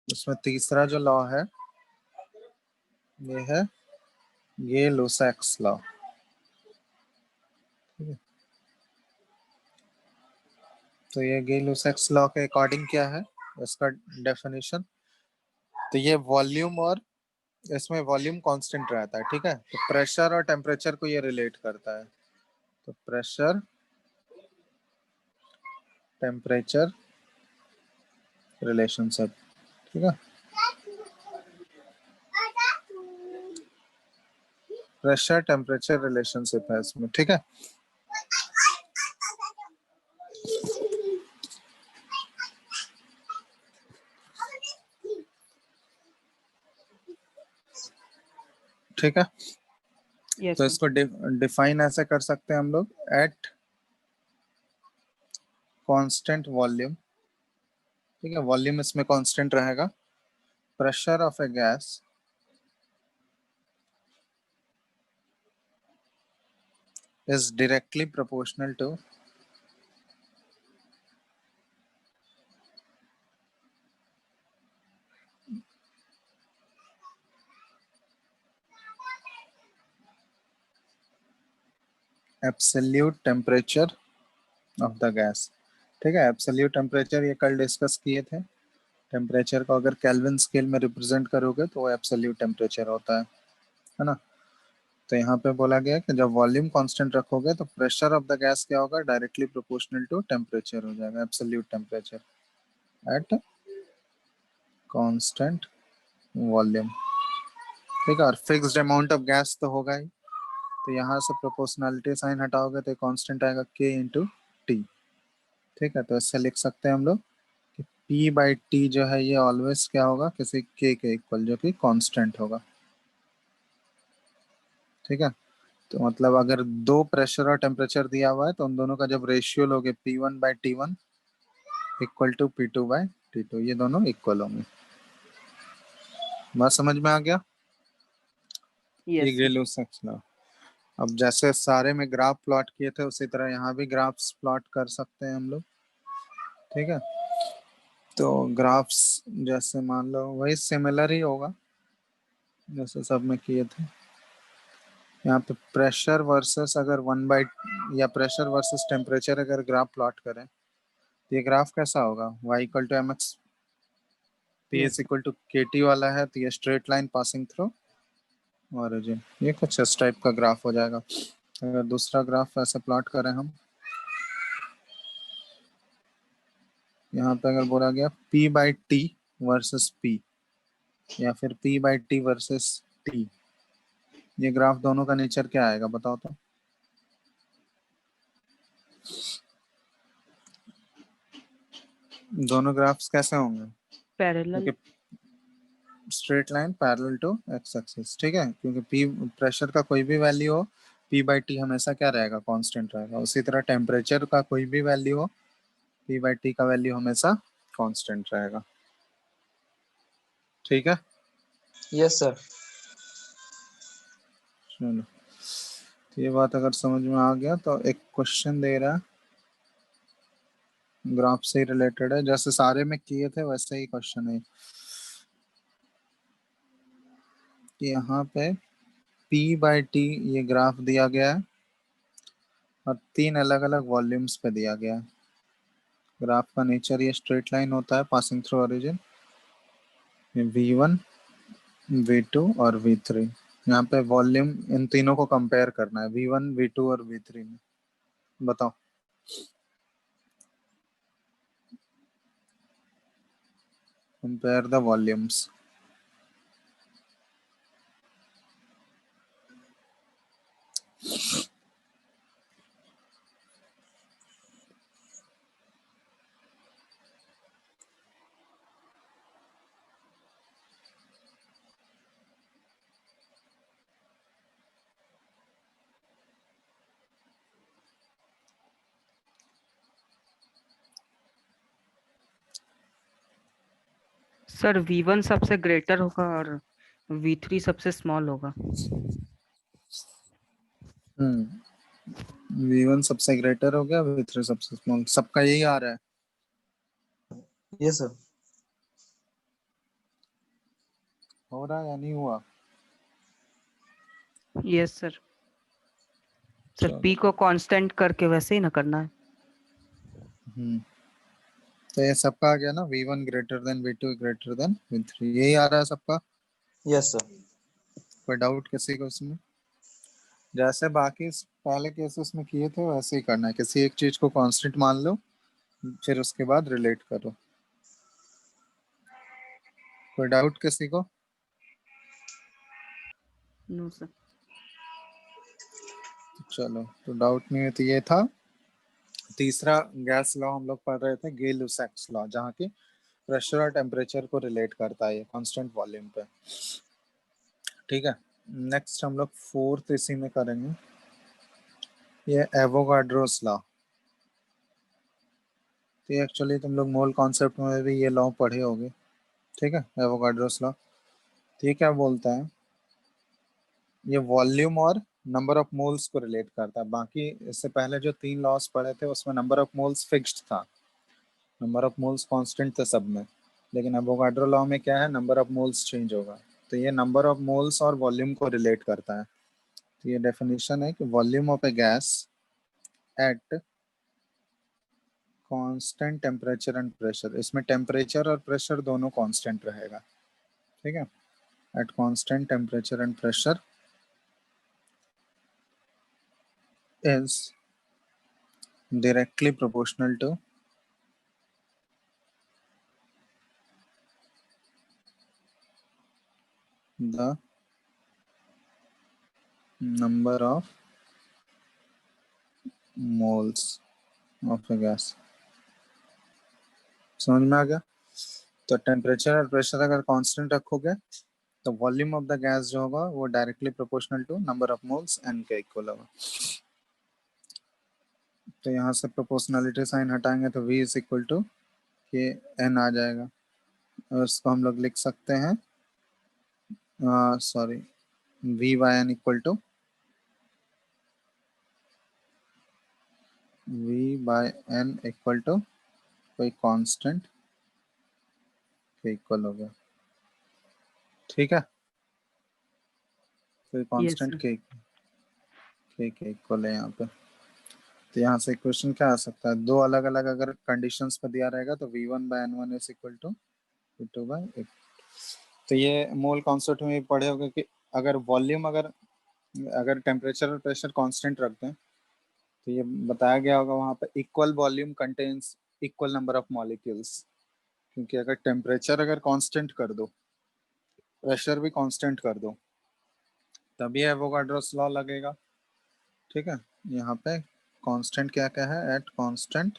उसमें तीसरा जो लॉ है ये है गे-लुसैक्स लॉ। तो ये गे-लुसैक्स लॉ के अकॉर्डिंग क्या है इसका डेफिनेशन, तो ये वॉल्यूम और इसमें वॉल्यूम कांस्टेंट रहता है, ठीक है। तो प्रेशर और टेम्परेचर को ये रिलेट करता है, तो प्रेशर टेम्परेचर रिलेशनशिप, ठीक है। प्रेशर टेम्परेचर रिलेशनशिप है इसमें, ठीक है। ठीक है। yes तो sir. इसको डिफाइन ऐसे कर सकते हैं हम लोग, एट कांस्टेंट वॉल्यूम, ठीक है, वॉल्यूम इसमें कांस्टेंट रहेगा, pressure of A gas is directly proportional to absolute temperature of the gas, ठीक है। एब्सोल्यूट टेम्परेचर ये कल डिस्कस किए थे, टेम्परेचर को अगर केल्विन स्केल में रिप्रेजेंट करोगे तो वो एब्सोल्यूट टेम्परेचर होता है ना। तो यहाँ पे बोला गया कि जब वॉल्यूम कांस्टेंट रखोगे तो प्रेशर ऑफ द गैस क्या होगा, डायरेक्टली प्रोपोर्शनल टू टेम्परेचर हो जाएगा, absolute temperature at constant volume, ठीक है। और फिक्स्ड अमाउंट ऑफ गैस तो होगा ही, तो यहाँ से प्रोपोर्शनलिटी साइन हटाओगे तो कांस्टेंट आएगा k इंटू टी, ठीक है। तो इससे लिख सकते हैं हम लोग कि p बाई टी जो है ये ऑलवेज क्या होगा, किसी k के इक्वल, जो कि कांस्टेंट होगा, ठीक है। तो मतलब अगर दो प्रेशर और टेम्परेचर दिया हुआ है तो उन दोनों का जब रेशियो लोगे P1/T1 इक्वल टू P2/T2, ये दोनों इक्वल होंगे। बात समझ में आ गया? ये yes sir. Gay-Lussac's law. अब जैसे सारे में ग्राफ प्लॉट किए थे उसी तरह यहाँ भी ग्राफ्स प्लॉट कर सकते हैं हम लोग, ठीक है। तो ग्राफ्स जैसे मान लो वही सिमिलर ही होगा जैसे सब में किए थे। यहाँ पे प्रेशर वर्सेस अगर 1/, या प्रेशर वर्सेस टेम्परेचर अगर ग्राफ प्लॉट करें तो ये ग्राफ कैसा होगा, y equal to mx p yes is sir. Equal to kt वाला है, तो ये straight line passing through origin, ये कुछ इस टाइप का ग्राफ हो जाएगा। अगर दूसरा ग्राफ ऐसे प्लॉट करें हम, यहाँ पे अगर बोला गया p/t वर्सेस p, या फिर p/t वर्सेस t, ये ग्राफ दोनों का नेचर क्या आएगा बताओ तो। दोनों ग्राफ्स कैसे होंगे, parallel क्योंकि straight line parallel to X axis, ठीक है। क्योंकि p प्रेशर का कोई भी वैल्यू हो p/t हमेशा क्या रहेगा, कांस्टेंट रहेगा। उसी तरह टेम्परेचर का कोई भी वैल्यू हो p/t का वैल्यू हमेशा कांस्टेंट रहेगा, ठीक है। Yes sir. चलो, तो ये बात अगर समझ में आ गया तो एक क्वेश्चन दे रहा है ग्राफ से रिलेटेड है, जैसे सारे में किए थे वैसे ही क्वेश्चन है कि यहाँ पे p/t ये ग्राफ दिया गया है और तीन अलग अलग वॉल्यूम्स पे दिया गया है। ग्राफ का नेचर ये स्ट्रेट लाइन होता है passing through origin, v1 v2 और v3। यहाँ पे वॉल्यूम इन तीनों को कंपेयर करना है, v1 v2 और v3 में। बताओ compare the volumes. Sir V1 सबसे ग्रेटर होगा और V3 सबसे स्मॉल होगा। v1 सबसे ग्रेटर हो गया, v3 सबसे स्मॉल, सबका यही आ रहा है। Yes sir. हो रहा है या नहीं हुआ? Yes sir. सर चलो। पी को कांस्टेंट करके वैसे ही ना करना है। हम्म। तो ये सबका आ गया ना, V1 greater than V2 greater than V3, यही आ रहा है सबका? Yes sir. कोई डाउट किसी को इसमें? जैसे बाकी पहले केसेस में किए थे वैसे ही करना है, किसी एक चीज को कांस्टेंट मान लो, फिर उसके बाद रिलेट करो। कोई डाउट किसी को? No sir. चलो, तो डाउट नहीं है तो ये था। तीसरा गैस लॉ हम लोग पढ़ रहे थे, गे लुसैक्स लॉ, जहाँ की प्रेशर और टेम्परेचर को रिलेट करता है ये कांस्टेंट वॉल्यूम पे। ठीक है। नेक्स्ट हम लोग फोर्थ इसी में करेंगे, ये एवोगाड्रोस लॉ। तो ये एक्चुअली तुम लोग मोल कॉन्सेप्ट में भी ये लॉ पढ़े होगे। ठीक है, एवोगाड्रोस लॉ। तो ये क्या बोलता है, ये वॉल्यूम और नंबर ऑफ मोल्स को रिलेट करता है। बाकी इससे पहले जो तीन लॉस पढ़े थे उसमें नंबर ऑफ मोल्स फिक्स्ड था, नंबर ऑफ मोल्स कांस्टेंट थे सब में। लेकिन एवोगाड्रो लॉ में क्या है, नंबर ऑफ मोल्स चेंज होगा। तो ये नंबर ऑफ मोल्स और वॉल्यूम को रिलेट करता है। तो ये डेफिनेशन है कि volume of A gas at constant temperature and pressure, इसमें टेम्परेचर और प्रेशर दोनों कांस्टेंट रहेगा। ठीक है, eight constant temperature and pressure is directly proportional to the number of moles of a gas। समझ में आ गया? तो टेम्परेचर और प्रेशर अगर कांस्टेंट रखोगे तो वॉल्यूम ऑफ द गैस जो होगा वो directly proportional to number of moles N के इक्वल होगा। तो यहाँ से प्रोपोर्शनलिटी साइन हटाएंगे तो V is equal to K N आ जाएगा, और इसको हम लोग लिख सकते हैं, sorry, V by N equal to V by N equal to कोई कांस्टेंट के इक्वल हो गया। ठीक है, कोई yes constant sir. K equal है यहाँ पे। तो यहाँ से इक्वेशन क्या आ सकता है, दो अलग अलग अगर कंडीशंस पे दिया रहेगा तो V1/N1 is equal to V2/8। तो ये मोल कॉन्सेप्ट में भी पढ़े होंगे कि अगर वॉल्यूम, अगर अगर टेम्परेचर और प्रेशर कांस्टेंट रखते हैं तो ये बताया गया होगा वहाँ पे, equal volume contains equal number of molecules. क्योंकि अगर टेम्परेचर अगर कांस्टेंट कर दो, प्रेशर भी कांस्टेंट कर दो, तभी एवोगाड्रोस लॉ लगेगा। ठीक है, यहाँ पे कांस्टेंट क्या क्या है, eight constant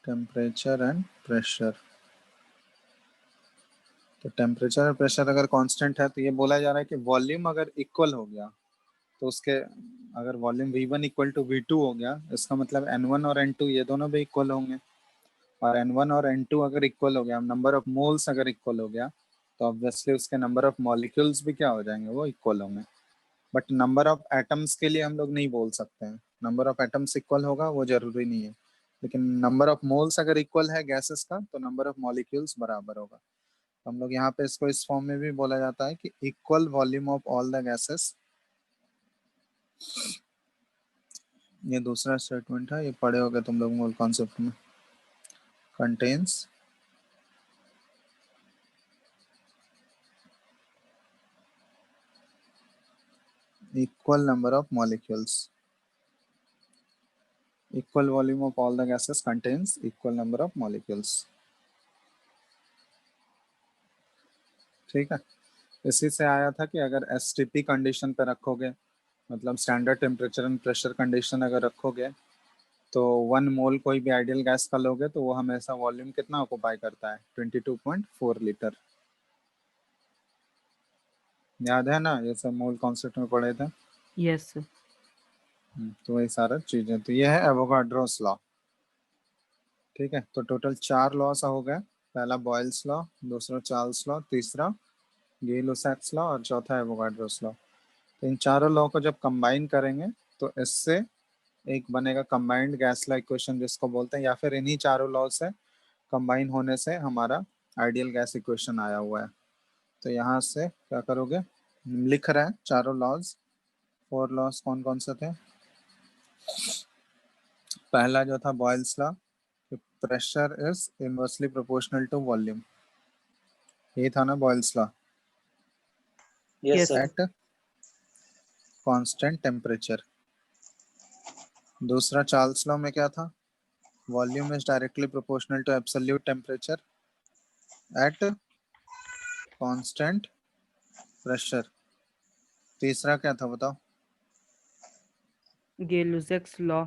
temperature and pressure. तो टेम्परेचर और प्रेशर अगर कांस्टेंट है तो ये बोला जा रहा है कि वॉल्यूम अगर इक्वल हो गया तो उसके, अगर volume V1 equal to V2 हो गया, इसका मतलब N1 और N2 ये दोनों भी इक्वल होंगे। और N1 और N2 अगर इक्वल हो गया, नंबर ऑफ मोल्स अगर इक्वल हो गया, तो ऑब्वियसली उसके नंबर ऑफ मॉलिक्यूल्स भी क्या हो जाएंगे, वो इक्वल होंगे। बट नंबर ऑफ एटम्स के लिए हम लोग नहीं बोल सकते हैं, नंबर ऑफ एटम्स इक्वल होगा वो जरूरी नहीं है। लेकिन नंबर ऑफ मोल्स अगर इक्वल है गैसेस का तो नंबर ऑफ मॉलिक्यूल्स बराबर होगा। तो हम लोग यहाँ पे इसको इस फॉर्म में भी बोला जाता है कि equal volume of all the gases. ये दूसरा स्टेटमेंट है, ये पढ़े होगे तुम लोग मोल कॉन्सेप्ट में, contains equal number of molecules, equal volume of all the gases contains equal number of molecules। ठीक है, इसी से आया था कि अगर एसटीपी कंडीशन पे रखोगे, मतलब standard temperature and pressure condition अगर रखोगे, तो 1 मोल कोई भी आइडियल गैस का लोगे तो वो हमेशा वॉल्यूम कितना ऑक्युपाई करता है, 22.4 लीटर। याद है ना, ये सब मोल कॉन्सेप्ट में पढ़े थे। Yes sir. तो वही सारा चीजें, तो ये है एवोगाड्रोस लॉ। ठीक है, तो टोटल 4 लॉस हो गए, पहला बॉयल्स लॉ, दूसरा चार्ल्स लॉ, तीसरा गे-लुसैक्स लॉ और चौथा एवोगाड्रोस लॉ। तो इन चारों लॉ को जब कंबाइन करेंगे तो इससे एक बनेगा कंबाइंड गैस लॉ इक्वेशन जिसको बोलते हैं, या फिर इन्हीं चारों लॉ से कंबाइन होने से हमारा आइडियल गैस इक्वेशन आया हुआ है। तो यहाँ से क्या करोगे, लिख रहे हैं चारों लॉज। 4 लॉज कौन कौन से थे। पहला जो था Boyle's law, pressure is inversely proportional to volume, ये था ना Boyle's law, yes Yes. Sir. At constant temperature. दूसरा चार्ल्स लॉ में क्या था, volume is directly proportional to absolute temperature at constant pressure. तीसरा क्या था बताओ। Gay-Lussac's law.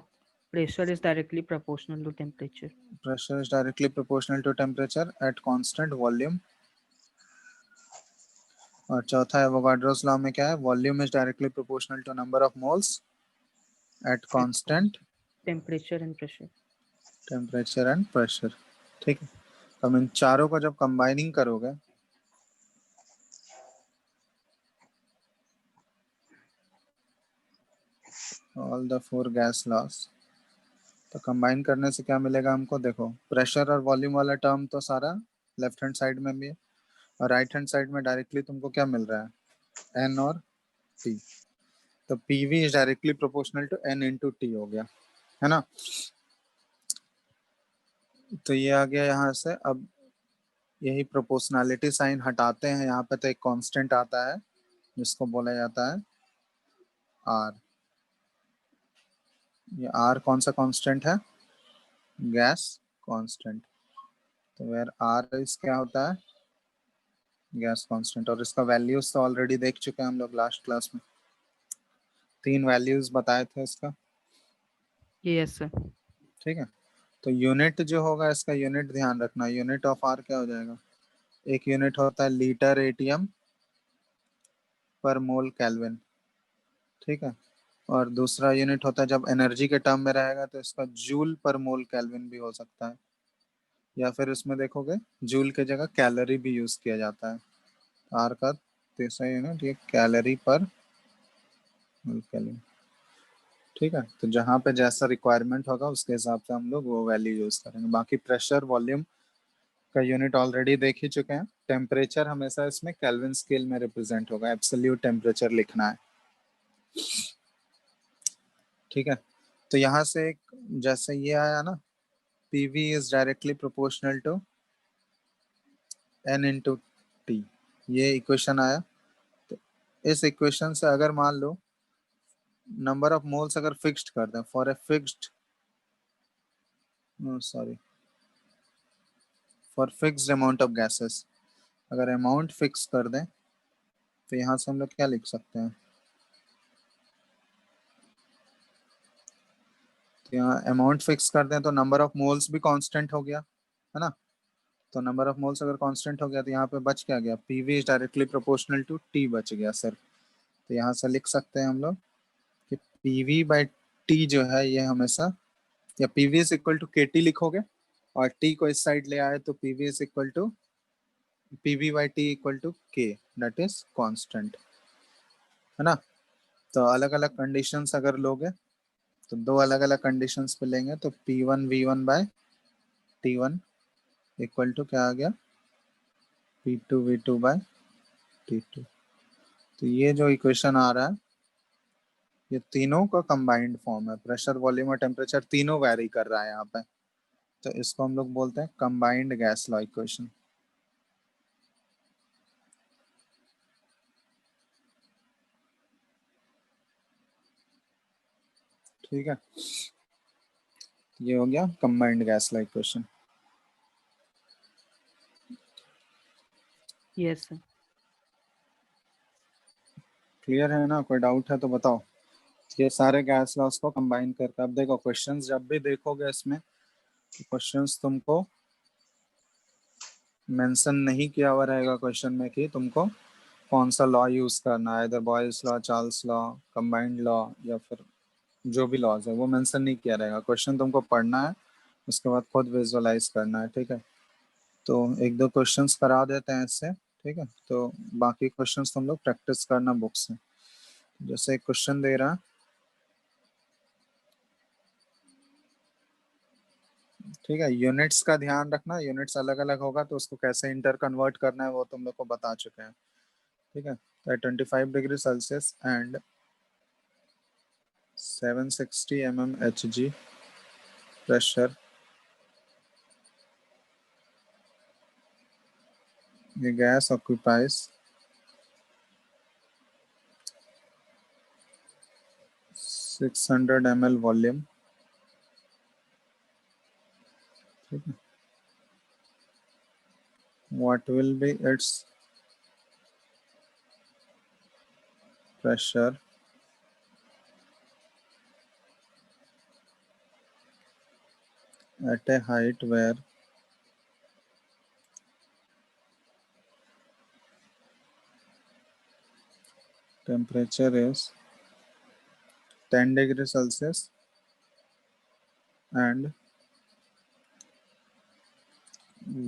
Pressure is directly proportional to temperature. Pressure is directly proportional to temperature at constant volume. और चौथा एवोगाड्रोस लॉ में क्या है, volume is directly proportional to number of moles at At constant temperature and pressure. Temperature and pressure. ठीक है, अब इन चारों को जब कंबाइनिंग करोगे, ऑल द 4 गैस लॉस, तो कंबाइन करने से क्या मिलेगा हमको, देखो प्रेशर और वॉल्यूम वाला टर्म तो सारा लेफ्ट हैंड साइड में भी है, और राइट हैंड साइड में डायरेक्टली तुमको क्या मिल रहा है, एन और टी। तो PV is directly proportional to N into T हो गया, है ना। तो ये आ गया यहाँ से। अब यही प्रोपोर्शनैलिटी साइन हटाते हैं, यहाँ पे तो एक कांस्टेंट आता है जिसको बोला जाता है आर। ये आर कौन सा कांस्टेंट है, गैस कांस्टेंट। तो वेयर आर इज क्या होता है, गैस कांस्टेंट। और इसका वैल्यूज तो ऑलरेडी देख चुके हैं हम लोग लास्ट क्लास में, 3 वैल्यूज बताए थे इसका। Yes, sir. ठीक है, तो यूनिट जो होगा इसका, यूनिट ध्यान रखना, यूनिट ऑफ आर क्या हो जाएगा, एक यूनिट होता है लीटर एटीएम पर मोल केल्विन। ठीक है, और दूसरा यूनिट होता है जब एनर्जी के टर्म में रहेगा तो इसका जूल पर मोल केल्विन भी हो सकता है, या फिर इसमें देखोगे जूल के जगह कैलोरी भी यूज किया जाता है। आर का तीसरा यूनिट ये कैलोरी पर मोल केल्विन। ठीक है, तो जहाँ पे जैसा रिक्वायरमेंट होगा उसके हिसाब से हम लोग वो वैल्यू यूज करेंगे। बाकी प्रेशर वॉल्यूम का यूनिट ऑलरेडी देख ही चुके हैं। टेम्परेचर हमेशा इसमें केल्विन स्केल में रिप्रेजेंट होगा, एब्सोल्यूट टेम्परेचर लिखना है। ठीक है, तो यहाँ से एक जैसे ये आया ना, PV is directly proportional to N into T, ये इक्वेशन आया। तो इस इक्वेशन से अगर मान लो नंबर ऑफ मोल्स अगर फिक्स्ड कर दें for a fixed, sorry, for fixed amount of gases, अगर अमाउंट फिक्स कर दें तो यहाँ से हम लोग क्या लिख सकते हैं, तो यहाँ अमाउंट फिक्स कर दें तो नंबर ऑफ मोल्स भी कांस्टेंट हो गया, है ना। तो नंबर ऑफ मोल्स अगर कांस्टेंट हो गया तो यहाँ पे बच क्या गया, PV is directly proportional to T बच गया सिर्फ। तो यहाँ से लिख सकते हैं हम लोग कि पीवी बाई टी जो है ये हमेशा, या PV is equal to K T लिखोगे और टी को इस साइड ले आए तो PV is equal to PV by T equal to K, that is constant, है ना। तो अलग अलग कंडीशंस अगर लोगे तो दो अलग अलग कंडीशंस पे लेंगे, तो P one V one by T one equal to क्या आ गया, P two V two by T two. तो ये जो इक्वेशन आ रहा है ये तीनों का कंबाइंड फॉर्म है, प्रेशर वॉल्यूम और टेम्परेचर तीनों वैरी कर रहा है यहाँ पे। तो इसको हम लोग बोलते हैं कंबाइंड गैस लॉ इक्वेशन। ठीक है, ये हो गया combined gas law equation. Yes, sir. Clear है ना, कोई डाउट है तो बताओ। ये सारे गैस लॉस को कंबाइन करके, अब देखो क्वेश्चंस जब भी देखोगे इसमें, क्वेश्चंस तुमको मेंशन नहीं किया हुआ रहेगा क्वेश्चन में कि तुमको कौन सा लॉ यूज करना है, इधर Boyle's law, Charles law, combined law, या फिर जो भी लॉज है वो मेंशन नहीं किया रहेगा। क्वेश्चन तुमको पढ़ना है, उसके बाद खुद विजुअलाइज करना है। ठीक है, तो एक दो क्वेश्चंस करा देते हैं इससे। ठीक है, तो बाकी क्वेश्चंस तुम लोग प्रैक्टिस करना बुक से। जैसे एक क्वेश्चन दे रहा है, ठीक है, यूनिट्स का ध्यान रखना, यूनिट्स अलग अलग होगा तो उसको कैसे इंटर कन्वर्ट करना है वो तुम लोग को बता चुके हैं। ठीक है, तो 25 degree Celsius and 760 mmHg pressure, the gas occupies 600 ml volume। ठीक है, what will be its pressure at a height where temperature is 10 degree Celsius and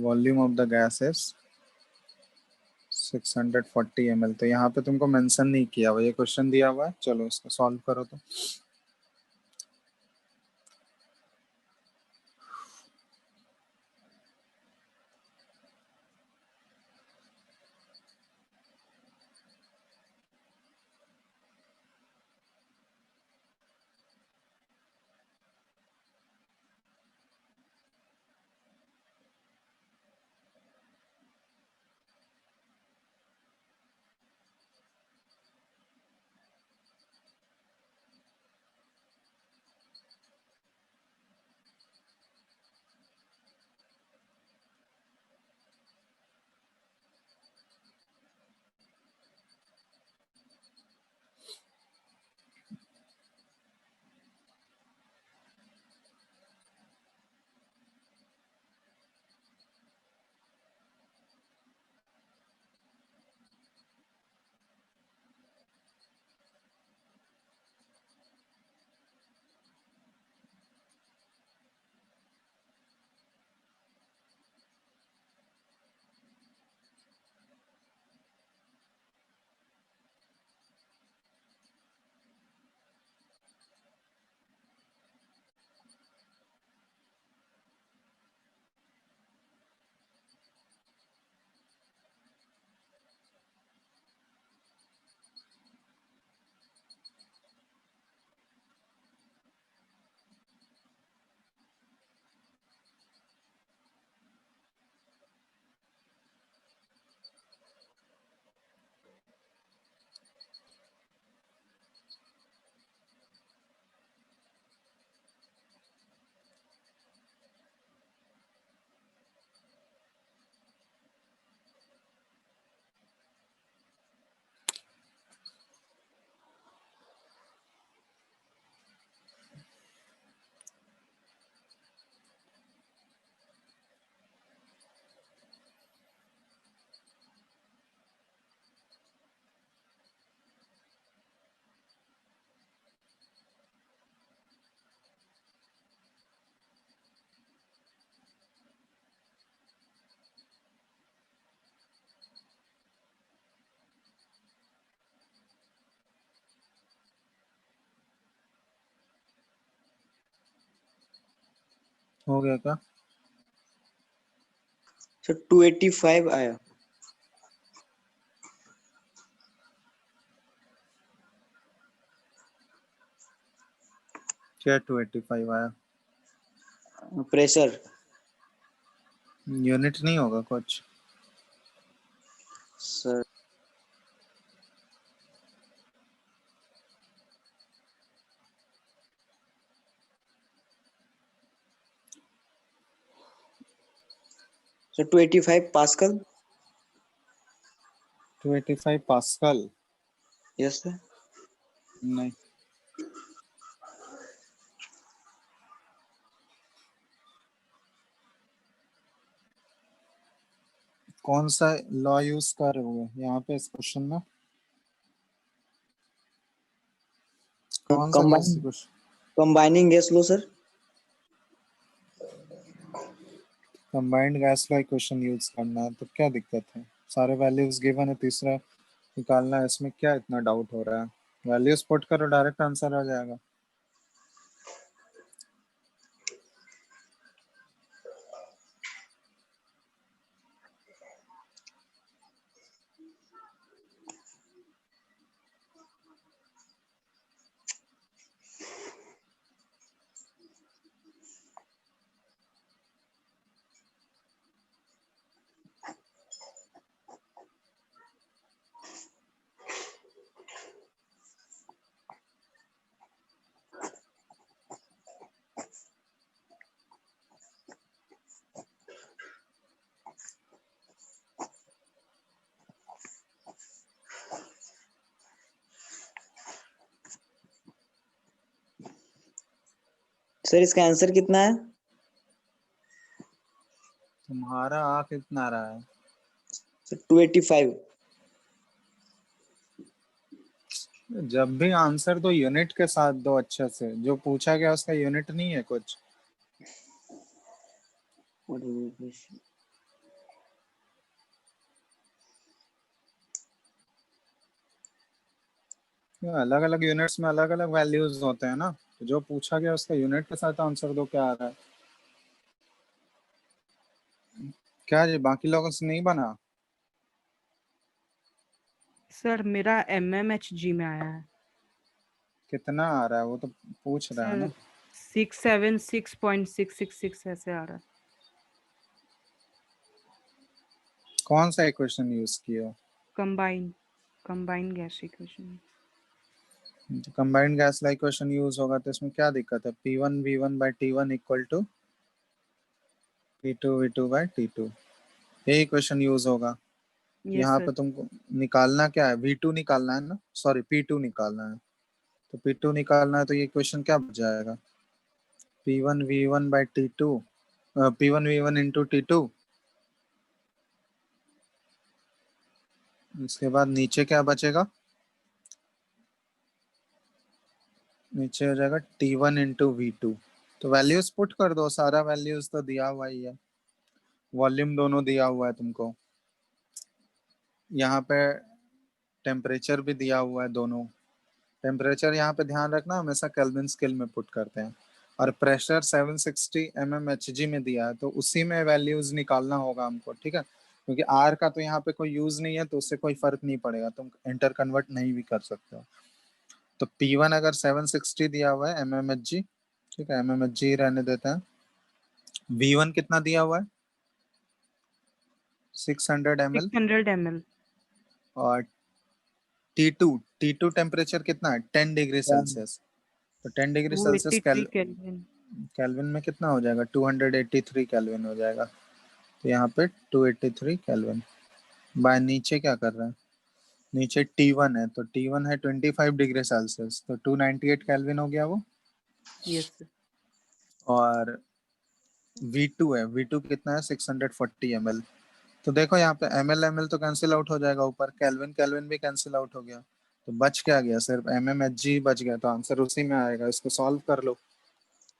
volume of the gas is 640 ml। तो यहाँ पे तुमको मेंशन नहीं किया हुआ, ये क्वेश्चन दिया हुआ है, चलो इसको सॉल्व करो। तो हो गया क्या? सर 285 आया। क्या 285 आया? प्रेशर यूनिट नहीं होगा कुछ? Sir. Sir 285 pascal. 285 pascal? Yes sir. नहीं, कौन सा लॉ यूज कर रहे हो यहाँ पे इस क्वेश्चन में? कौन सा gas question? Combining gas law sir. Combined gas law question use करना है तो क्या दिक्कत है? सारे वैल्यूज गिवन है, तीसरा निकालना है, इसमें क्या इतना डाउट हो रहा है? वैल्यूज पुट करो, डायरेक्ट आंसर आ जाएगा। सर इसका आंसर कितना है? तुम्हारा आ कितना रहा है? सर 285। जब भी आंसर दो यूनिट के साथ दो अच्छे से, जो पूछा गया उसका यूनिट नहीं है कुछ। What is the question? अलग अलग यूनिट्स में अलग अलग वैल्यूज होते हैं ना, तो जो पूछा गया उसका यूनिट के साथ आंसर दो, क्या आ रहा है? क्या जी बाकी लोगों से नहीं बना? सर मेरा MMHG में आया है कितना आ रहा है वो तो पूछ रहा है सर। ना। 676.666 ऐसे आ रहा है। कौन सा इक्वेशन यूज किया हो? Combine combine gas equation. तो combined gas like equation use होगा तो इसमें क्या दिक्कत है? P1 V1/T1 equal to P2 V2/T2, ये इक्वेशन यूज होगा। यस यहाँ सर। पे तुमको निकालना क्या है? V2 निकालना है ना, सॉरी P2 निकालना है। तो P2 निकालना है तो ये इक्वेशन क्या बच जाएगा? P1 V1/T2, P1 V1 into T2। इसके बाद नीचे क्या बचेगा? नीचे हो जाएगा T1 इंटू V2। तो वैल्यूज पुट कर दो, सारा वैल्यूज तो दिया हुआ ही है, वॉल्यूम दोनों दिया हुआ है तुमको। यहाँ पे टेम्परेचर भी दिया हुआ है दोनों। टेम्परेचर यहाँ पे ध्यान रखना, हमेशा केल्विन स्केल में पुट करते हैं। और प्रेशर 760 mmHg में दिया है, तो उसी में वैल्यूज निकालना होगा हमको, ठीक है? क्योंकि आर का तो यहाँ पे कोई यूज नहीं है, तो उससे कोई फर्क नहीं पड़ेगा, तुम इंटर कन्वर्ट नहीं भी कर सकते हो। तो P1 अगर 760 दिया हुआ है mmHg, ठीक है, mmHg रहने देते हैं। V1 कितना दिया हुआ है? 600 ml। 600 ml। और T2, T2 टेम्परेचर कितना है? 10 डिग्री सेल्सियस। तो 10 डिग्री सेल्सियस 283 केल्विन। केल्विन में कितना हो जाएगा? 283 केल्विन हो जाएगा। तो यहाँ पे 283 केल्विन। बाय नीचे क्या कर रहा है? नीचे T1 है, तो T1 है 25 डिग्री सेल्सियस, तो 298 केल्विन हो गया वो। Yes sir. और V2 है, V2 कितना है? 640 ml। तो देखो यहाँ पे ml तो कैंसिल आउट हो जाएगा, ऊपर केल्विन केल्विन भी कैंसिल आउट हो गया। तो बच क्या गया? सिर्फ mmHg बच गया, तो आंसर उसी में आएगा। इसको सॉल्व कर लो,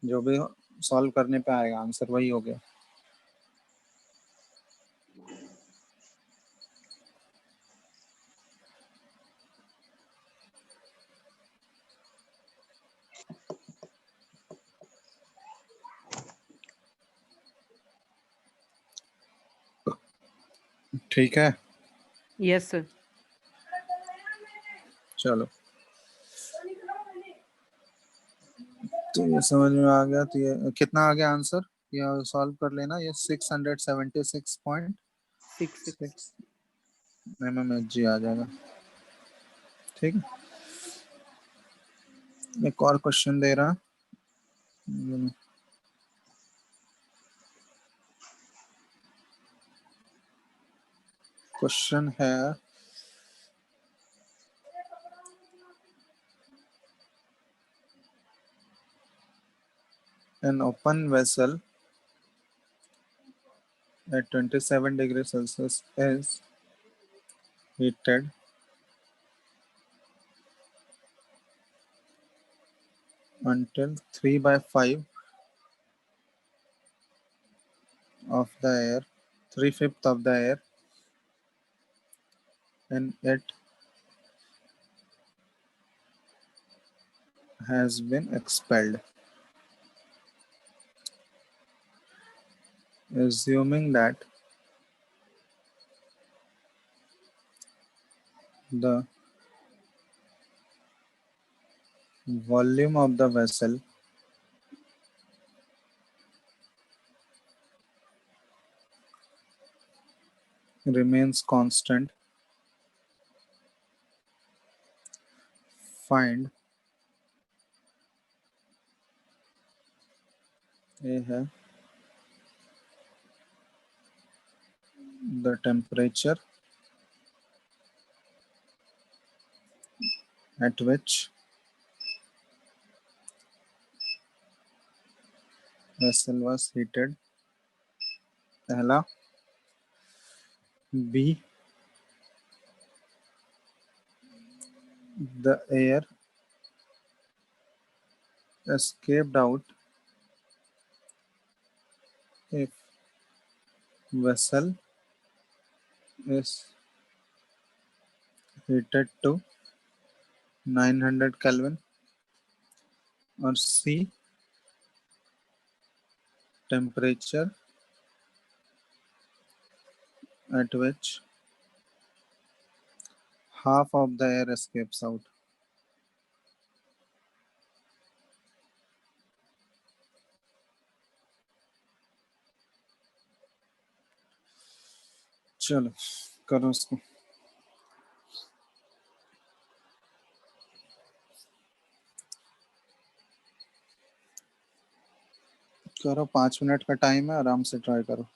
जो भी सॉल्व करने पे आएगा आंसर वही हो गया। ठीक है, यस सर। चलो। तो ये समझ में आ गया, तो ये कितना आ गया आंसर? ये सॉल्व कर लेना, ये 676.6 6 mmHg आ जाएगा, ठीक है। एक और क्वेश्चन दे रहा। क्वेश्चन है, an open vessel at 27 degrees Celsius is heated until 3/5 of the air, 3/5 of the air, and it has been expelled. Assuming that the volume of the vessel remains constant, find ये है the temperature at which vessel was heated. पहला. B, the air escaped out if vessel is heated to 900 Kelvin. और C, temperature at which half of the air escapes out. चलो करो उसको. करो, 5 minute का time है, आराम से ट्राई करो.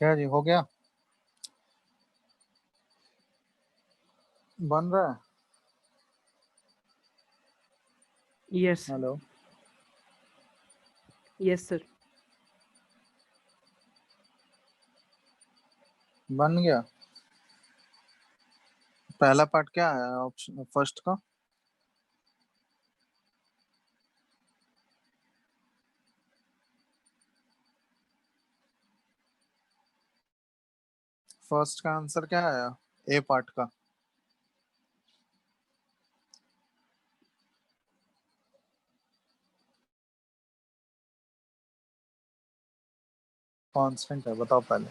क्या जी हो गया? बन रहा है? Yes hello. Yes sir. बन गया। पहला पार्ट क्या है ऑप्शन फर्स्ट का? फर्स्ट का आंसर क्या आया? ए पार्ट का। कांस्टेंट है, बताओ पहले।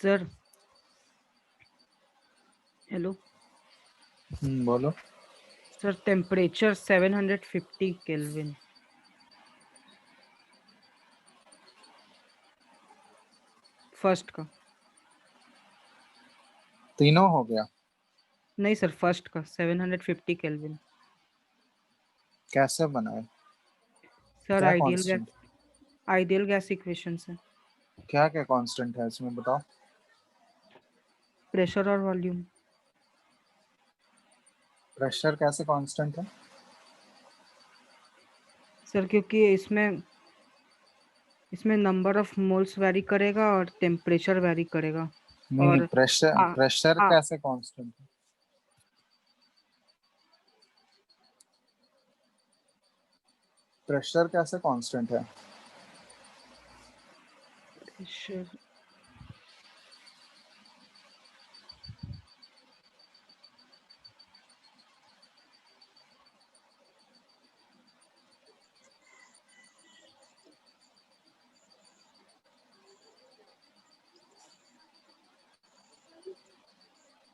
सर हेलो बोलो। Sir, temperature 750 kelvin. फर्स्ट का। तीनों हो गया? नहीं सर, फर्स्ट का 750 केल्विन। कैसे बनाए? सर क्या कांस्टेंट? आइडियल गैस इक्वेशन से। क्या क्या कांस्टेंट है इसमें बताओ। प्रेशर और वॉल्यूम। प्रेशर कैसे कांस्टेंट है? सर क्योंकि इसमें इसमें नंबर ऑफ मोल्स वैरी करेगा और टेम्परेचर वैरी करेगा। नहीं नहीं, और प्रेशर आ, प्रेशर आ, कैसे कांस्टेंट है? प्रेशर कैसे कांस्टेंट है? प्रेशर।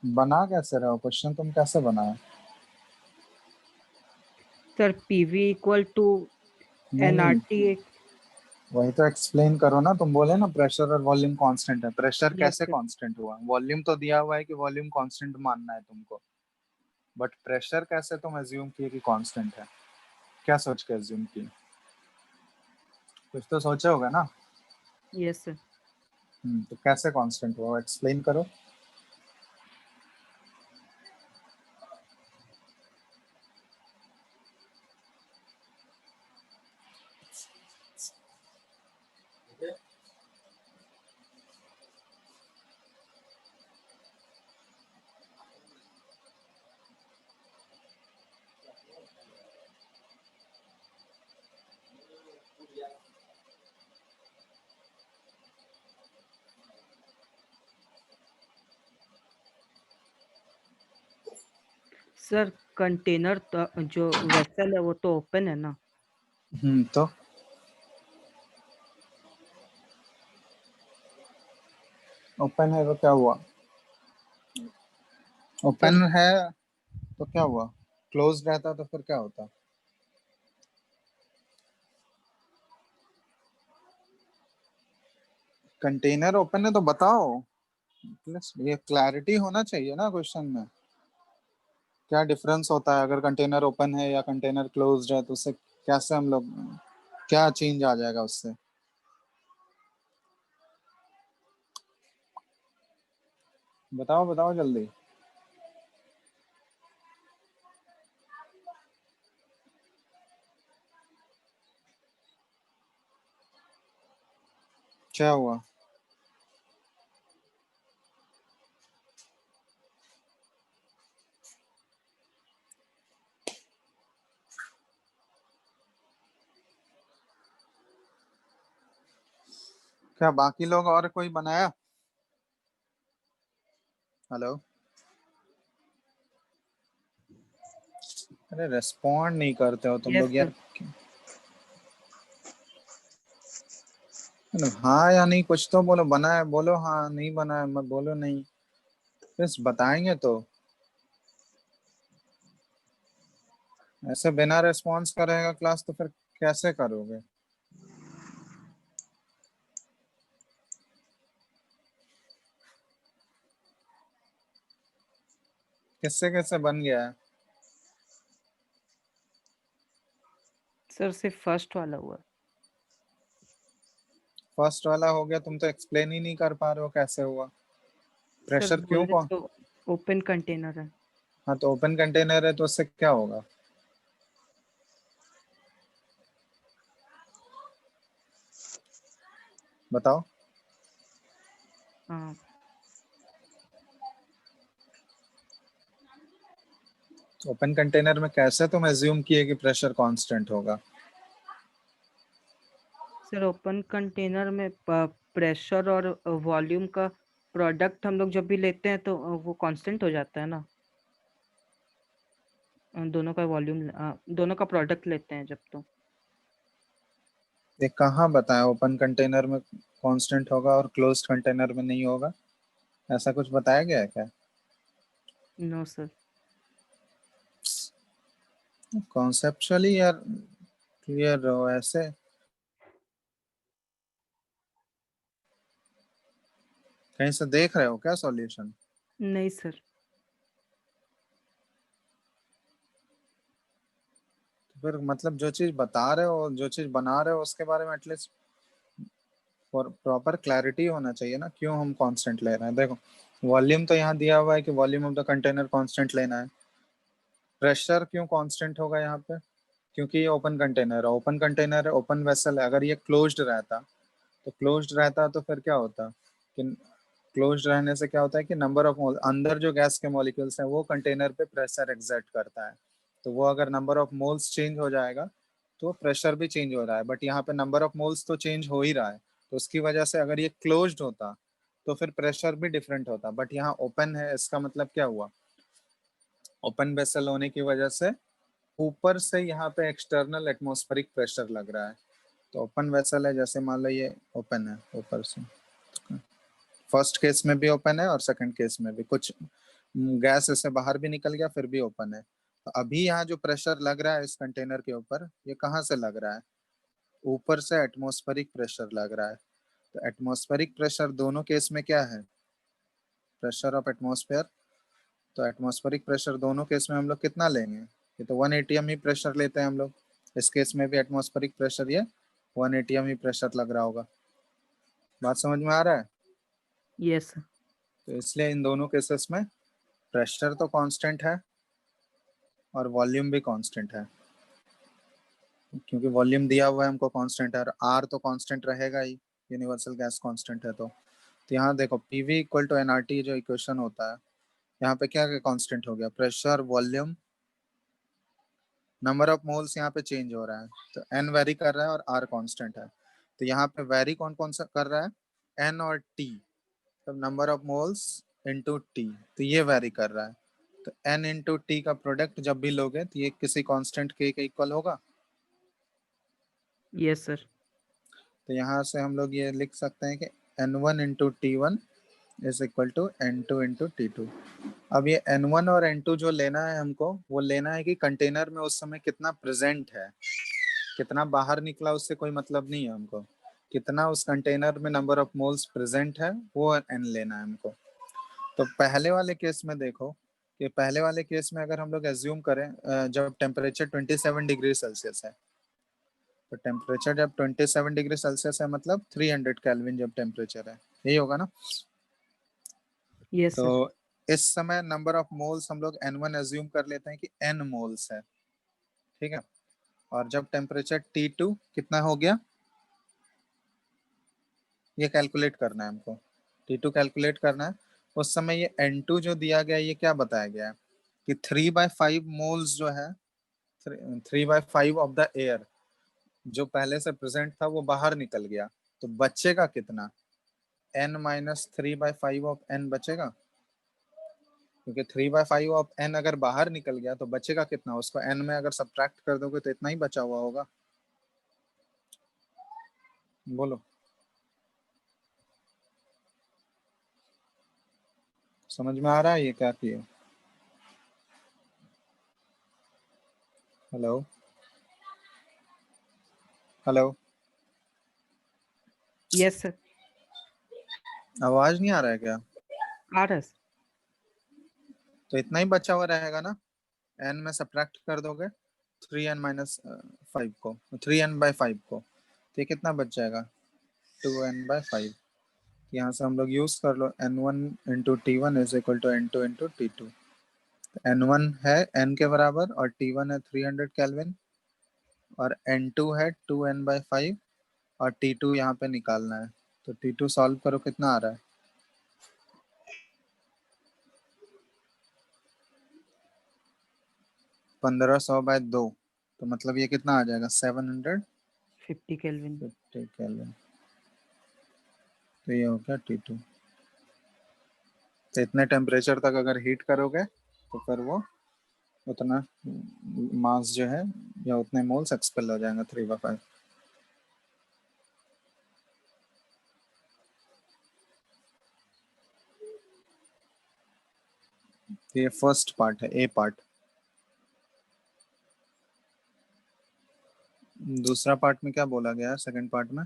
बना कैसे रहे हो क्वेश्चन, तुम कैसे बनाए? सर पीवी इक्वल टू नहीं नहीं, एनआरटी। वही तो एक्सप्लेन करो ना। तुम बोले ना प्रेशर और वॉल्यूम कांस्टेंट है, प्रेशर यस कैसे सर। कांस्टेंट हुआ? वॉल्यूम तो दिया हुआ है कि वॉल्यूम कांस्टेंट मानना है तुमको, बट प्रेशर कैसे तुम एज्यूम किए कि कांस्टेंट है? क्या सोच के एज्यूम किए? कुछ तो सोचे होगा ना। Yes sir. तो कैसे कांस्टेंट हुआ एक्सप्लेन करो। सर कंटेनर जो वेसल है वो तो ओपन है ना। तो ओपन है तो क्या हुआ? सर ओपन है तो क्या हुआ? क्लोज रहता तो फिर क्या होता? कंटेनर ओपन है तो बताओ। प्लस ये क्लैरिटी होना चाहिए ना क्वेश्चन में। क्या डिफरेंस होता है अगर कंटेनर ओपन है या कंटेनर क्लोज्ड है, तो उससे कैसे हम लोग, क्या चेंज आ जाएगा उससे? बताओ बताओ जल्दी। क्या हुआ? क्या बाकी लोग और कोई बनाया? हेलो। अरे रेस्पॉन्ड नहीं करते हो तुम यस लोग सर। यार। हाँ या नहीं कुछ तो बोलो। बना है बोलो हाँ, नहीं बना है मत बोलो नहीं। बस बताएंगे तो। ऐसे बिना रिस्पॉन्स का रहेगा क्लास तो फिर कैसे करोगे? किससे किससे बन गया है? सर सिर्फ फर्स्ट वाला हुआ। फर्स्ट वाला हो गया, तुम तो एक्सप्लेन ही नहीं कर पा रहे हो कैसे हुआ। सर प्रेशर क्यों बोल रहे तो ओपन कंटेनर है। हाँ तो ओपन कंटेनर है तो उससे क्या होगा? बताओ। हाँ ओपन कंटेनर में कैसे तुम एज्यूम किए कि प्रेशर कांस्टेंट होगा? सर ओपन कंटेनर में प्रेशर और वॉल्यूम का प्रोडक्ट हम लोग जब भी लेते हैं तो वो कांस्टेंट हो जाता है ना। दोनों का वॉल्यूम, दोनों का प्रोडक्ट लेते हैं जब तो। ये कहाँ बताया ओपन कंटेनर में कांस्टेंट होगा और क्लोज्ड कंटेनर में नहीं होगा? ऐसा कुछ बताया गया है क्या? No sir. कॉन्सेप्चुअली यार क्लियर रहो ऐसे। कहीं से देख रहे हो क्या सॉल्यूशन? नहीं सर। फिर मतलब जो चीज बता रहे हो, जो चीज बना रहे हो उसके बारे में एटलीस्ट प्रॉपर क्लैरिटी होना चाहिए ना, क्यों हम कांस्टेंट ले रहे हैं। देखो वॉल्यूम तो यहाँ दिया हुआ है कि volume of the container constant लेना है। प्रेशर क्यों कांस्टेंट होगा यहाँ पे? क्योंकि ये ओपन कंटेनर है, ओपन कंटेनर है, ओपन वेसल है। अगर ये क्लोज्ड रहता तो क्लोज्ड रहता तो फिर क्या होता कि क्लोज्ड रहने से क्या होता है कि नंबर ऑफ मोल अंदर जो गैस के मॉलिक्यूल्स हैं वो कंटेनर पे प्रेशर एग्जर्ट करता है। तो वो अगर नंबर ऑफ मोल्स चेंज हो जाएगा तो प्रेशर भी चेंज हो रहा है, बट यहाँ पे नंबर ऑफ मोल्स तो चेंज हो ही रहा है। तो उसकी वजह से अगर ये क्लोज्ड होता तो फिर प्रेशर भी डिफरेंट होता, बट यहाँ ओपन है। इसका मतलब क्या हुआ? ओपन वेसल होने की वजह से ऊपर से यहाँ पे एक्सटर्नल एटमॉस्फेरिक प्रेशर लग रहा है। तो ओपन वेसल है, जैसे मान लो ये ओपन है ऊपर से, फर्स्ट केस में भी ओपन है और सेकंड केस में भी कुछ गैस इससे बाहर भी निकल गया फिर भी ओपन है। तो अभी यहाँ जो प्रेशर लग रहा है इस कंटेनर के ऊपर, ये कहाँ से लग रहा है? ऊपर से एटमॉस्फेरिक प्रेशर लग रहा है। तो एटमॉस्फेरिक प्रेशर दोनों केस में क्या है? Pressure of atmosphere. तो एटमॉस्फेरिक प्रेशर दोनों केस में हम लोग कितना लेंगे? ये तो 1 एटीएम ही प्रेशर लेते हैं हम लोग। इस केस में भी एटमॉस्फेरिक प्रेशर ये 1 एटीएम ही प्रेशर लग रहा होगा। बात समझ में आ रहा है? Yes sir. तो इसलिए इन दोनों केसेस में प्रेशर तो कांस्टेंट है और वॉल्यूम भी कांस्टेंट है, क्योंकि वॉल्यूम दिया हुआ है हमको कांस्टेंट है और आर तो कांस्टेंट रहेगा ही, यूनिवर्सल गैस कांस्टेंट है। तो यहाँ देखो पीवी इक्वल टू एनआरटी जो इक्वेशन होता है, यहाँ पे क्या क्या कांस्टेंट हो गया? Pressure, volume, number of moles यहाँ पे चेंज हो रहा है। तो एन वेरी कर रहा है और आर कांस्टेंट है। तो यहाँ पे वेरी कौन कौन सा कर रहा है? एन और टी। तो number of moles into T, तो ये वेरी कर रहा है। तो एन इंटू टी का प्रोडक्ट जब भी लोगे तो ये किसी कांस्टेंट के इक्वल होगा। Yes sir. तो यहाँ से हम लोग ये लिख सकते हैं कि N one into T one is equal to N two into T two. अब ये एन वन और एन टू जो लेना है हमको, वो लेना है कि कंटेनर में उस समय कितना प्रेजेंट है। कितना बाहर निकला उससे कोई मतलब नहीं है हमको, कितना उस कंटेनर में नंबर ऑफ मोल्स प्रेजेंट है वो एन लेना है हमको। तो पहले वाले केस में देखो कि पहले वाले केस में अगर हम लोग एज्यूम करें जब टेम्परेचर 27 डिग्री सेल्सियस है, तो टेम्परेचर जब 27 डिग्री सेल्सियस है मतलब 300 केल्विन जब टेम्परेचर है, यही होगा ना। यस तो सर। इस समय नंबर ऑफ मोल्स हम लोग एन वन एज्यूम कर लेते हैं कि एन मोल्स है, ठीक है। और जब टेम्परेचर T2 कितना हो गया, ये कैलकुलेट करना है हमको। T2 कैलकुलेट करना है। उस समय ये N2 जो दिया गया है ये क्या बताया गया है कि 3/5 मोल्स जो है, 3/5 ऑफ द एयर जो पहले से प्रेजेंट था वो बाहर निकल गया। तो बचेगा कितना? n-3/5 ऑफ n बचेगा, क्योंकि 3/5 ऑफ n अगर बाहर निकल गया तो बचेगा कितना? उसको n में अगर सब्ट्रैक्ट कर दोगे तो इतना ही बचा हुआ होगा। बोलो, समझ में आ रहा है ये क्या किए? Hello hello, yes sir. आवाज नहीं आ रहा है क्या? आ रहा है सर। तो इतना ही बचा हुआ रहेगा ना, n में सब्ट्रैक्ट कर दोगे 3n माइनस 5 को, 3n/5 को, तो ये कितना बच जाएगा 2n/5। यहाँ से हम लोग यूज कर लो n1 into T1 is equal to n2 into T2। n1 है n के बराबर और T1 है 300 केल्विन और n2 है 2n/5 और T2 यहाँ पे निकालना है। तो T2 सॉल्व करो, कितना आ रहा है 1500/2, तो मतलब ये कितना आ जाएगा 750 केल्विन। केल्विन। तो ये हो गया T2। तो इतने टेम्परेचर तक अगर हीट करोगे तो फिर वो उतना मास जो है या उतने मोल्स एक्सपेल हो जाएंगे 3/5। ये फर्स्ट पार्ट है, ए पार्ट। दूसरा पार्ट में क्या बोला गया है सेकंड पार्ट में,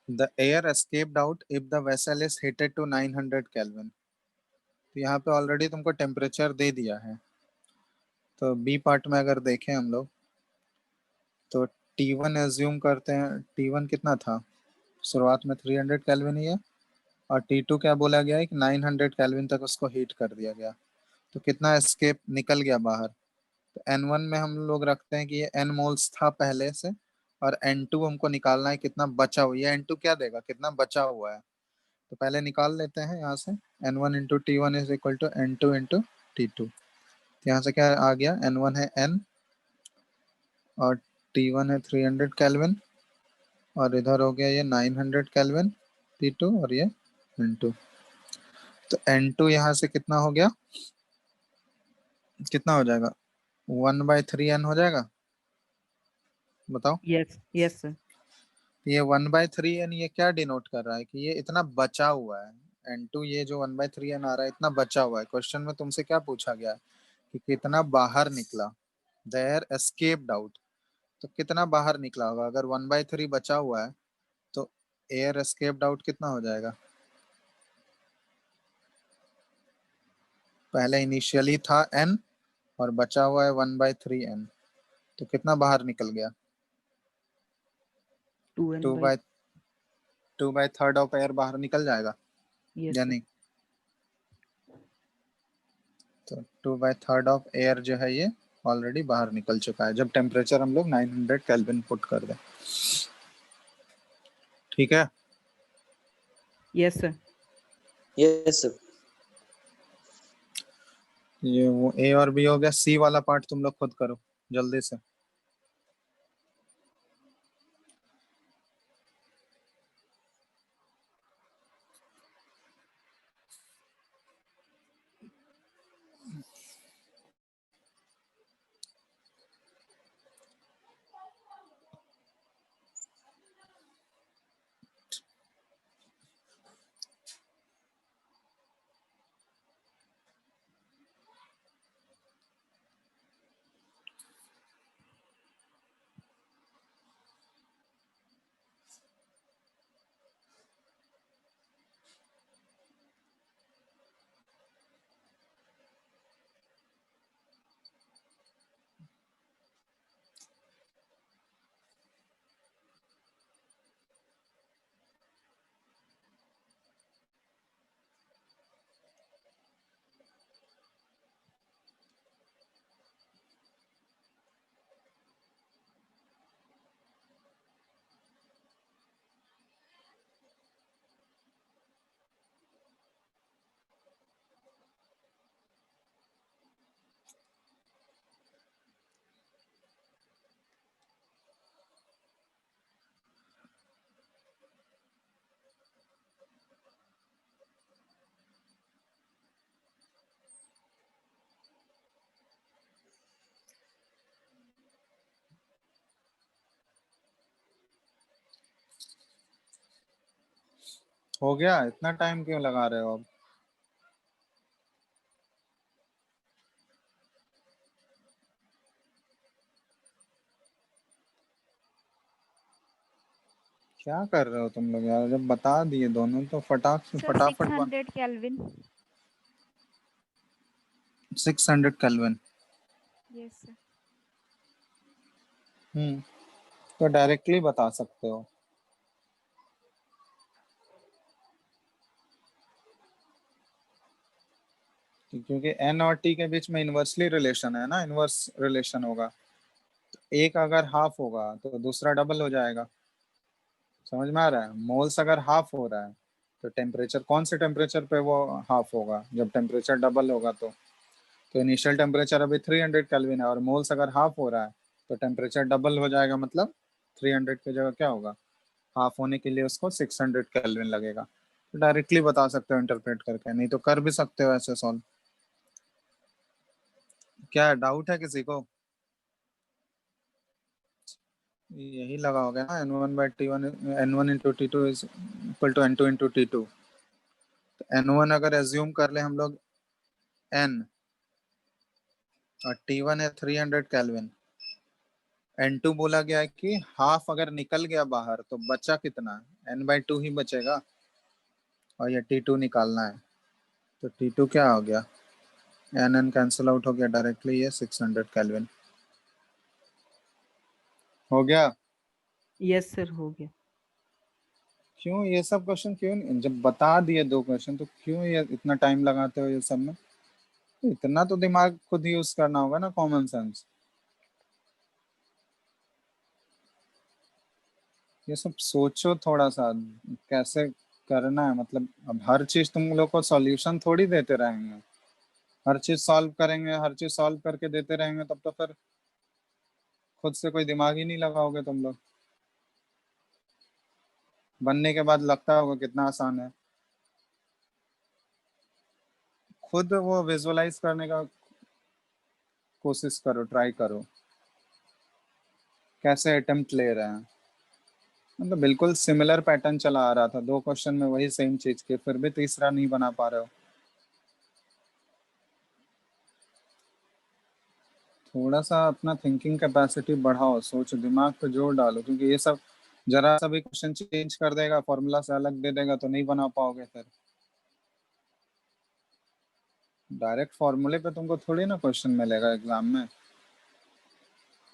the air escaped out if the vessel is heated to 900 kelvin. तो यहाँ पे ऑलरेडी तुमको टेम्परेचर दे दिया है। तो बी पार्ट में अगर देखें हम लोग तो T1 एज्यूम करते हैं, T1 कितना था शुरुआत में 300 केल्विन ही है, और T2 क्या बोला गया है कि 900 केल्विन तक उसको हीट कर दिया गया। तो कितना एस्केप निकल गया बाहर, तो N1 में हम लोग रखते हैं कि ये N मोल्स था पहले से, और N2 हमको निकालना है कितना बचा हुआ है। ये N2 क्या देगा, कितना बचा हुआ है, तो पहले निकाल लेते हैं यहाँ से। N1 into T1 is equal to N2 into T2। यहाँ से क्या आ गया, N1 है N और T1 है 300 केल्विन और इधर हो गया ये 900 केल्विन T2 और ये N2। तो N2 यहाँ से कितना हो गया, कितना हो जाएगा 1/3n हो जाएगा, बताओ। Yes yes sir. ये 1/3n ये क्या डिनोट कर रहा है कि ये इतना बचा हुआ है। N2 ये जो 1/3n आ रहा है इतना बचा हुआ है। क्वेश्चन में तुमसे क्या पूछा गया है कि कितना बाहर निकला, देयर एस्केप्ड आउट। तो कितना बाहर निकला होगा, अगर 1/3 बचा हुआ है तो एयर एस्केप्ड आउट कितना हो जाएगा, पहले इनिशियली था n और बचा हुआ है 1/3n, तो कितना बाहर निकल गया 2n two by. By 2/3 of air बाहर निकल जाएगा यस या सर। नहीं। तो 2/3 ऑफ एयर जो है ये ऑलरेडी बाहर निकल चुका है जब टेम्परेचर हम लोग 900 केल्विन पुट कर दें। ठीक है, यस सर। Yes sir. ये वो ए और बी हो गया। सी वाला पार्ट तुम लोग खुद करो जल्दी से। हो गया, इतना टाइम क्यों लगा रहे हो अब। क्या कर रहे हो तुम लोग यार, जब बता दिए दोनों तो फटाक से सर फटाफट 600 केल्विन। 600 केल्विन। Yes sir. तो डायरेक्टली बता सकते हो। क्योंकि n और t के बीच में इनवर्सली रिलेशन है ना, इनवर्स रिलेशन होगा। एक अगर हाफ होगा तो दूसरा डबल हो जाएगा। समझ में आ रहा है? मोल्स अगर हाफ हो रहा है तो टेम्परेचर कौन से टेम्परेचर पे वो हाफ होगा? जब टेम्परेचर डबल होगा। तो इनिशियल टेम्परेचर अभी 300 केल्विन है और मोल्स अगर हाफ हो रहा है तो टेम्परेचर डबल हो जाएगा, मतलब 300 की जगह क्या होगा? हाफ होने के लिए उसको 600 केल्विन लगेगा। तो डायरेक्टली बता सकते हो इंटरप्रेट करके, नहीं तो कर भी सकते हो ऐसे सॉल्व। क्या डाउट है किसी को? यही लगा होगा ना, n1/t1 n1 into t2 is equal to n2 into t2। तो n1 अगर एज्यूम कर ले हम लोग n, और t1 है 300 केल्विन। n2 बोला गया है कि हाफ अगर निकल गया बाहर तो बचा कितना? n/2 ही बचेगा, और ये t2 निकालना है। तो t2 क्या हो गया? n कैंसिल आउट हो गया डायरेक्टली, ये 600 केल्विन हो गया। यस सर, हो गया। क्यों ये सब क्वेश्चन क्यों जब बता दिए 2 क्वेश्चन तो क्यों ये इतना टाइम लगाते हो ये सब में? इतना तो दिमाग खुद यूज करना होगा ना, कॉमन सेंस। ये सब सोचो थोड़ा सा, कैसे करना है। मतलब अब हर चीज तुम लोग को सॉल्यूशन थोड़ी देते रहेंगे। हर चीज सॉल्व करेंगे, हर चीज सॉल्व करके देते रहेंगे, तब तो फिर खुद से कोई दिमाग ही नहीं लगाओगे तुम लोग। बनने के बाद लगता होगा कितना आसान है। खुद वो विजुअलाइज करने का कोशिश करो, ट्राई करो कैसे अटेम्प्ट ले रहे हैं। मतलब बिल्कुल सिमिलर पैटर्न चला आ रहा था, 2 क्वेश्चन में वही सेम चीज के, फिर भी तीसरा नहीं बना पा रहे हो। थोड़ा सा अपना थिंकिंग कैपेसिटी बढ़ाओ, सोच दिमाग पे जोर डालो, क्योंकि ये सब जरा सा भी क्वेश्चन चेंज कर देगा, फॉर्मूला से अलग दे देगा तो नहीं बना पाओगे फिर। डायरेक्ट फॉर्मूले पे तुमको थोड़ी ना क्वेश्चन मिलेगा एग्जाम में।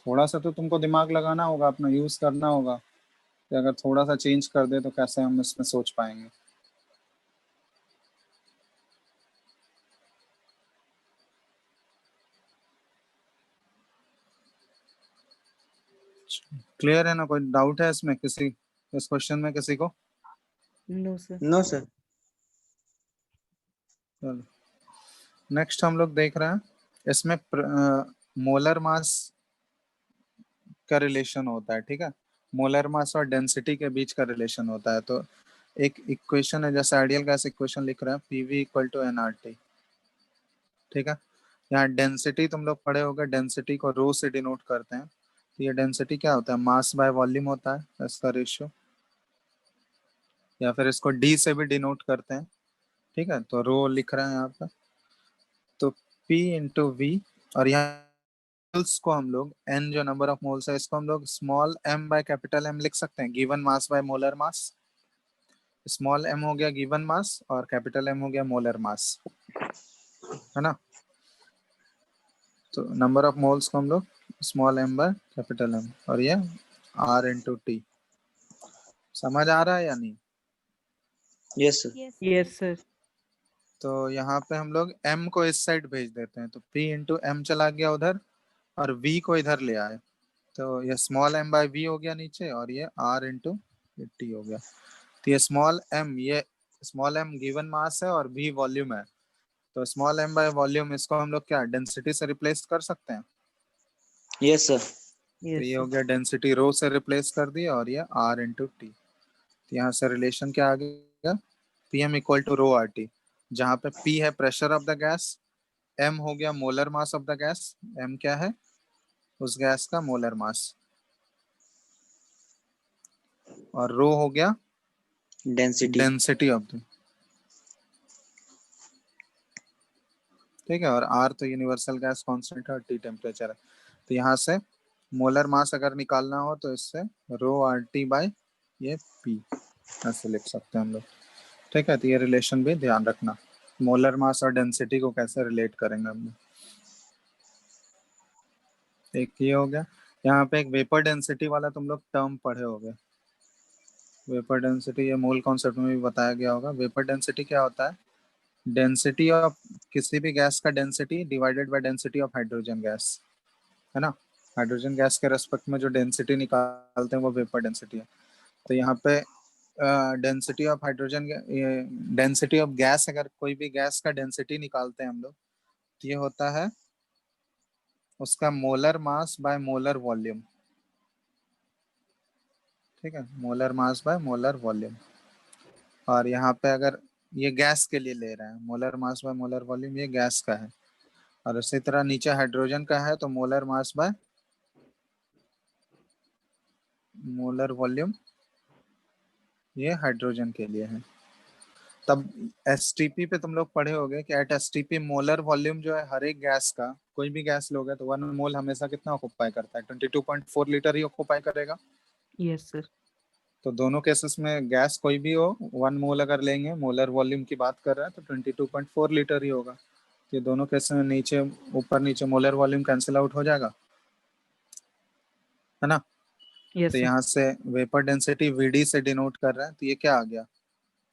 थोड़ा सा तो तुमको दिमाग लगाना होगा, अपना यूज करना होगा कि अगर थोड़ा सा चेंज कर दे तो कैसे हम इसमें सोच पाएंगे। क्लियर है ना? कोई डाउट है इसमें किसी, इस क्वेश्चन में किसी को? No sir. No sir. चलो नेक्स्ट हम लोग देख रहे हैं, इसमें मोलर मास का रिलेशन होता है। ठीक है, मोलर मास और डेंसिटी के बीच का रिलेशन होता है। तो एक इक्वेशन है, जैसे आइडियल गैस इक्वेशन लिख रहे हैं, पीवी इक्वल टू एनआरटी। ठीक है, यहाँ डेंसिटी तुम लोग पढ़े होगे, डेंसिटी को रो से डिनोट करते हैं। तो ये डेंसिटी क्या होता है? मास बाय वॉल्यूम होता है, इसका रेशियो, या फिर इसको डी से भी डिनोट करते हैं। ठीक है, तो रो लिख रहे हैं यहाँ पे, तो P इंटू वी, और यहाँ मोल्स को हम लोग n जो नंबर ऑफ मोल्स है इसको हम लोग small m by capital M लिख सकते हैं, given mass by molar mass. Small m हो गया गिवन मास और कैपिटल M हो गया मोलर मास, है ना? तो नंबर ऑफ मोल्स को हम लोग small m by capital M, और ये R इंटू टी। समझ आ रहा है या नहीं? Yes sir. Yes yes sir. तो यहाँ पे हम लोग m को इस साइड भेज देते हैं, तो P इंटू M चला गया उधर, और v को इधर ले आए, तो ये स्मॉल m बाय v हो गया नीचे, और ये r इंटू टी हो गया। तो ये स्मॉल m गिवन मास है और v वॉल्यूम है। तो स्मॉल m बाय वॉल्यूम, इसको हम लोग क्या डेंसिटी से रिप्लेस कर सकते हैं? Yes sir. तो यस ये हो सर। गया डेंसिटी, रो से रिप्लेस कर दिया, और ये r इंटू टी। तो यहाँ से रिलेशन क्या आ गया? P M equal to rho R T, जहाँ पे p है pressure of the gas, m हो गया molar mass of the gas, m क्या है? उस गैस का मोलर मास, और रो हो गया डेंसिटी। Density of the. ठीक है, और आर तो यूनिवर्सल गैस कांस्टेंट है और टी टेम्परेचर है। तो यहाँ से मोलर मास अगर निकालना हो तो इससे रो आर टी बाय ये पी ऐसे लिख सकते हैं हम लोग। ठीक है, तो ये रिलेशन भी ध्यान रखना, मोलर मास और डेंसिटी को कैसे रिलेट करेंगे हम लोग। एक ये हो गया। यहाँ पे एक वेपर डेंसिटी वाला तुम लोग टर्म पढ़े होगे। वेपर डेंसिटी ये मूल कॉन्सेप्ट में भी बताया गया होगा। वेपर डेंसिटी क्या होता है? डेंसिटी ऑफ किसी भी गैस का density divided by density of hydrogen gas, है ना। हाइड्रोजन गैस के रेस्पेक्ट में जो डेंसिटी निकालते हैं वो वेपर डेंसिटी है। तो यहाँ पे density of hydrogen, density of gas, अगर कोई भी गैस का डेंसिटी निकालते हैं हम लोग, तो ये होता है उसका molar mass by molar volume. ठीक है, molar mass by molar volume. और यहाँ पे अगर ये गैस के लिए ले रहे हैं, molar mass by molar volume ये गैस का है। और इसी तरह नीचे हाइड्रोजन का है तो molar mass by molar volume ये हाइड्रोजन के लिए है। तब एसटीपी पे तुम लोग पढ़े होगे कि एट एसटीपी मोलर वॉल्यूम जो है हर एक गैस का, कोई भी गैस लोगे तो 1 मोल हमेशा कितना ऑक्युपाई करता है? 22.4 लीटर ही ऑक्युपाई करेगा। Yes sir. तो दोनों केसेस में गैस कोई भी हो, 1 मोल अगर लेंगे, मोलर वॉल्यूम की बात कर रहा है, तो 22.4 लीटर ही होगा। ये दोनों केसेस में नीचे ऊपर नीचे मोलर वॉल्यूम कैंसिल आउट हो जाएगा, है ना। यस तो सर। यहाँ से वेपर डेंसिटी वीडी से डिनोट कर रहा है, तो ये क्या आ गया?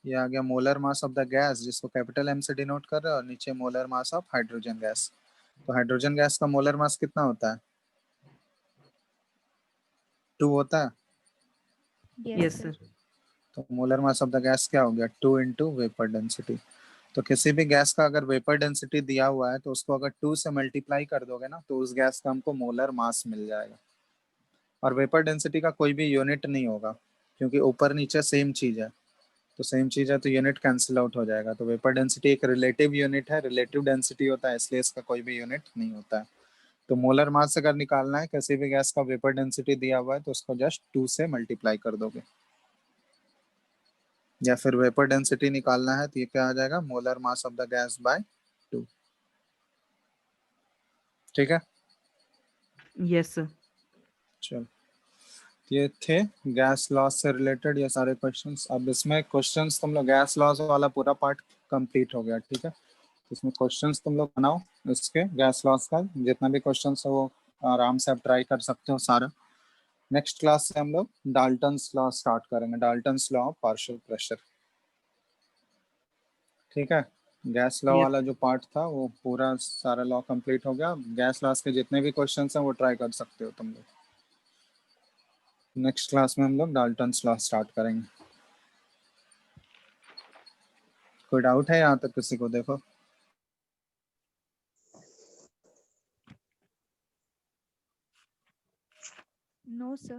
ये आ गया molar mass of the gas, जिसको कैपिटल एम से डिनोट कर रहा है, और नीचे molar mass of hydrogen gas. तो हाइड्रोजन गैस का मोलर मास कितना होता है? 2 होता है। Yes sir. तो molar mass of the gas क्या हो गया? 2 इंटू वेपर डेंसिटी। तो किसी भी गैस का अगर वेपर डेंसिटी दिया हुआ है तो उसको अगर 2 से मल्टीप्लाई कर दोगे ना, तो उस गैस का हमको मोलर मास मिल जाएगा। और वेपर डेंसिटी का कोई भी यूनिट नहीं होगा, क्योंकि ऊपर नीचे सेम चीज है। तो सेम चीज है तो यूनिट कैंसिल आउट हो जाएगा। तो वेपर डेंसिटी एक रिलेटिव यूनिट है, रिलेटिव डेंसिटी होता है, इसलिए इसका कोई भी यूनिट नहीं होता है। तो मोलर मास अगर निकालना है किसी भी गैस का वेपर डेंसिटी दिया हुआ है तो उसको जस्ट 2 से मल्टीप्लाई कर दोगे। या फिर वेपर डेंसिटी निकालना है तो ये क्या आ जाएगा? Molar mass of the gas by 2। ठीक है, यस सर। चलो। ये थे गैस लॉस से रिलेटेड ये सारे क्वेश्चंस। अब इसमें क्वेश्चंस तुम लोग, गैस लॉस वाला पूरा पार्ट कंप्लीट हो गया, ठीक है। इसमें क्वेश्चंस तुम लोग बनाओ इसके गैस लॉस का, जितना भी क्वेश्चंस है वो आराम से आप ट्राई कर सकते हो सारा। नेक्स्ट क्लास से हम लोग डाल्टन्स लॉ स्टार्ट करेंगे, Dalton's law of partial pressure. ठीक है, गैस लॉ यस वाला जो पार्ट था वो पूरा सारा लॉ कंप्लीट हो गया। गैस लॉस के जितने भी क्वेश्चंस हैं वो ट्राई कर सकते हो तुम लोग। नेक्स्ट क्लास में हम लोग डाल्टन्स लॉ स्टार्ट करेंगे। कोई डाउट है यहाँ तक किसी को? देखो, No, sir.